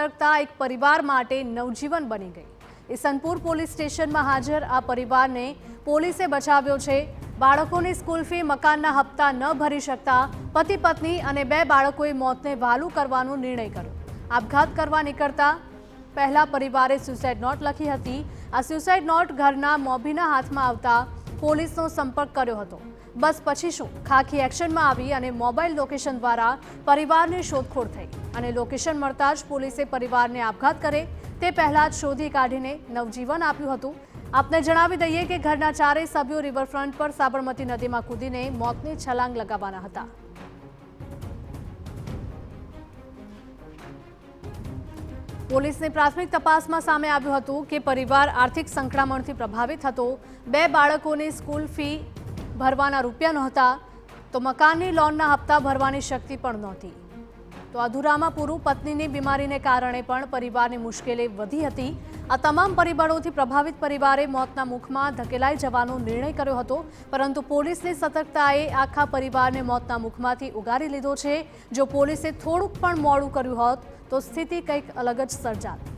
સતર્કતા એક પરિવાર માટે નવજીવન બની ગઈ। ઈસનપુર પોલીસ સ્ટેશનમાં હાજર આ પરિવારને પોલીસે બચાવ્યો છે। બાળકોની સ્કૂલ ફી, મકાનના હપ્તા ન ભરી શકતા પતિ પત્ની અને 2 બાળકોએ મોતને વહાલું કરવાનો નિર્ણય કર્યો। આપઘાત કરવા નીકળતા પહેલા પરિવારે સુસાઇડ નોટ લખી હતી। આ સુસાઇડ નોટ ઘરના મોભીના હાથમાં આવતા પોલીસનો સંપર્ક કર્યો હતો। બસ પછી શું, ખાખી એક્શનમાં આવી અને મોબાઈલ લોકેશન દ્વારા પરિવારની શોધખોળ થઈ અને લોકેશન મળતા જ પોલીસે પરિવારને આપઘાત કરે તે પહેલા જ શોધી કાઢીને નવજીવન આપ્યું હતું। આપને જણાવી દઈએ કે ઘરના 4 સભ્યો રિવરફ્રન્ટ પર સાબરમતી નદીમાં કૂદીને મોતની છલાંગ લગાવવાના હતા। પોલીસની પ્રાથમિક તપાસમાં સામે આવ્યું હતું કે પરિવાર આર્થિક સંકળામણથી પ્રભાવિત હતો। 2 બાળકોની સ્કૂલ ફી ભરવાના રૂપિયા નહોતા તો મકાનની લોનના હપ્તા ભરવાની શક્તિ પણ નહોતી। તો અધૂરામાં પૂરું પત્નીની બીમારીને કારણે પણ પરિવારની મુશ્કેલી વધી હતી। આ તમામ પરિબળોથી પ્રભાવિત પરિવારે મોતના મુખમાં ધકેલાઈ જવાનો નિર્ણય કર્યો હતો, પરંતુ પોલીસની સતર્કતાએ આખા પરિવારને મોતના મુખમાંથી ઉગારી લીધો છે। જો પોલીસે થોડુંક પણ મોડું કર્યું હોત તો સ્થિતિ કંઈક અલગ જ સર્જાત।